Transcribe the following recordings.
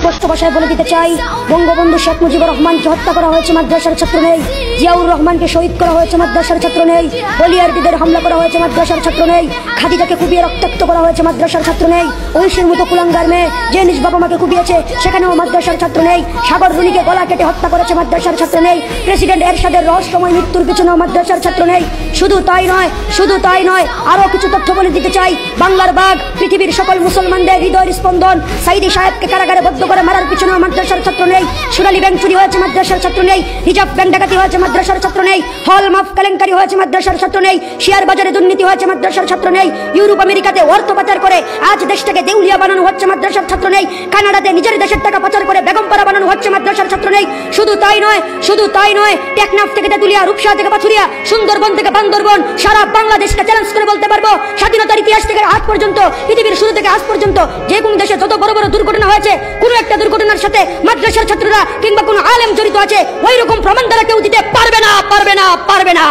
স্পষ্ট ভাষায় বলে দিতে চাই, বঙ্গবন্ধু শেখ মুজিবুর রহমানকে হত্যা করা হয়েছে, মাদ্রাসার ছাত্র নেই। জিয়াউর রহমানকে শহীদ করা হয়েছে, মাদ্রাসার ছাত্র নেই। বলিয়ারদের হামলা করা হয়েছে, মাদ্রাসার ছাত্র নেই। খাদিজাকে কুপিয়ে রক্তাক্ত করা হয়েছে, মাদ্রাসার ছাত্র নেই। ঐশীর মতো কুলাঙ্গার মেয়ে যে নিজ বাবা মাকে কুপিয়েছে, সেখানেও মাদ্রাসার ছাত্র নেই। সাগর রুনিকে গলা কেটে হত্যা করেছে, মাদ্রাসার ছাত্র নেই। প্রেসিডেন্ট এরশাদের রহস্যময় মৃত্যুর পিছনেও মাদ্রাসার ছাত্র নেই। শুধু তাই নয়, আরো কিছু তথ্য বলে দিতে চাই। বাংলার বাঘ, পৃথিবীর সকল মুসলমানদের হৃদয়ের স্পন্দন, সাইদি সাহেবকে কারাগারে বদ্ধ করে মারার পিছনেও মাদ্রাসার ছাত্র নেই। সোনালী ব্যাংক চুরি হয়েছে, মাদ্রাসার ছাত্র নেই। হিজাব ব্যাংক ডাকাতি হয়েছে, মাদ্রাসার ছাত্র নেই। হল মাফ কেলেঙ্কারি হয়েছে, মাদ্রাসার ছাত্র নেই। শেয়ার বাজারে দুর্নীতি হয়েছে, মাদ্রাসার ছাত্র নেই। ইউরোপ আমেরিকাতে অর্থ পাচার করে আজ দেশটাকে দেউলিয়া বানানো হচ্ছে, মাদ্রাসার ছাত্র নেই। কানাডাতে নিজের দেশের টাকা পাচার করে বেগমপাড়া বানানো হচ্ছে, মাদ্রাসার ছাত্র নেই। শুধু তাই নয়, টেকনাফ থেকে তেতুলিয়া, রূপসা থেকে পাথুরিয়া, সুন্দরবন থেকে বান্দরবন, সারা বাংলাদেশকে চ্যালেঞ্জ করে বলতে পারবো, স্বাধীনতার ইতিহাস থেকে আজ পর্যন্ত, পৃথিবীর শুরু থেকে আজ পর্যন্ত যে কোন দেশে যত বড় বড় দুর্ঘটনা হয়েছে, কোন একটা দুর্ঘটনার সাথে মাদ্রাসার ছাত্ররা কিংবা কোন আলেম জড়িত আছে, ওই রকম প্রমাণ দ্বারা কেউ দিতে পারবে না।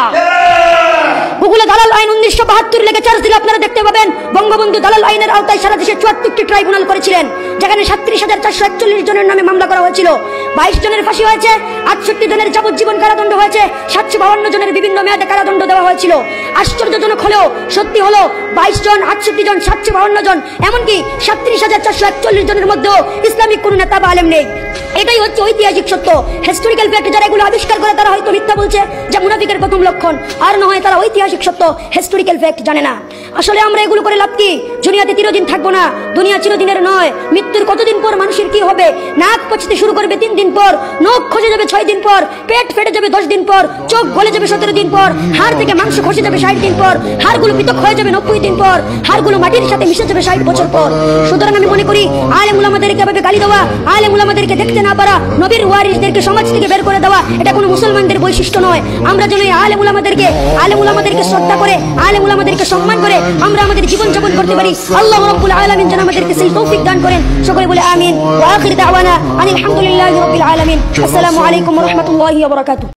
গুগলে দালাল আইন 1972 লেগে চার্জ দিলে আপনারা দেখতে পাবেন, বঙ্গবন্ধু দালাল আইনের আওতায় সারা দেশে 74টি ট্রাইব্যুনাল করেছিলেন, যেখানে 37,441 জনের নামে মামলা করা হয়েছিল। 22 জনের ফাঁসি হয়েছে, 68 জনের যাবজ্জীবন কারাদণ্ড হয়েছে, 752 জনের বিভিন্ন মেয়াদে কারাদণ্ড দেওয়া হয়েছিল। আশ্চর্যজনক হলেও সত্যি হলো, 22 জন, 68 জন, 752 জন, এমনকি 37,441 জনের মধ্যেও ইসলামিক কোন নেতা বা আলেম নেই। এটাই হচ্ছে ঐতিহাসিক সত্য, হিস্টোরিক্যাল ফ্যাক্ট। যারা এগুলো আবিষ্কার করে তারা হয়তো মিথ্যা বলছে, যা মুনাফিকের প্রথম লক্ষণ, আর না হয় তারা ঐতিহাসিক সত্য, হিস্টোরিক্যাল ফ্যাক্ট জানে না। আসলে আমরা এগুলো করে লাভ কি? দুনিয়াতে চিরদিন থাকবো না, দুনিয়া চিরদিনের নয়। মৃত্যুর কতদিন পর মানুষের কি হবে? নাক পচতে শুরু করবে 3 দিন পর, নখ খসে যাবে 6 দিন পর, পেট ফেটে যাবে 10 দিন পর, চোখ গলে যাবে 17 দিন পর, হাড় থেকে মাংস খসে যাবে 60 দিন পর, হাড়গুলো পৃথক হয়ে যাবে 90 দিন পর, হাড়গুলো মাটির সাথে মিশে যাবে 60 বছর পর। সুতরাং আমি মনে করি, আলেম উলামাদেরকে এভাবে গালি দেওয়া, আলেম উলামাদেরকে দেখতে না পারা, নবীর ওয়ারিসদেরকে সমাজ থেকে বের করে দেওয়া, এটা কোনো মুসলমানদের বৈশিষ্ট্য নয়। আমরা যেন আলেম উলামাদেরকে শ্রদ্ধা করে, আলেম উলামাদেরকে সম্মান করে আমরা আমাদের জীবন যাপন করতে পারি। আল্লাহ রাব্বুল আলামিন যেন আমাদেরকে সেই তৌফিক দান করেন। সকলে বলে আমিন। ওয়া আখির দাওয়ানা আনিল হামদুলিল্লাহি রাব্বিল আলামিন। আসসালামু আলাইকুম ওয়া রাহমাতুল্লাহি ওয়া বারাকাতুহু।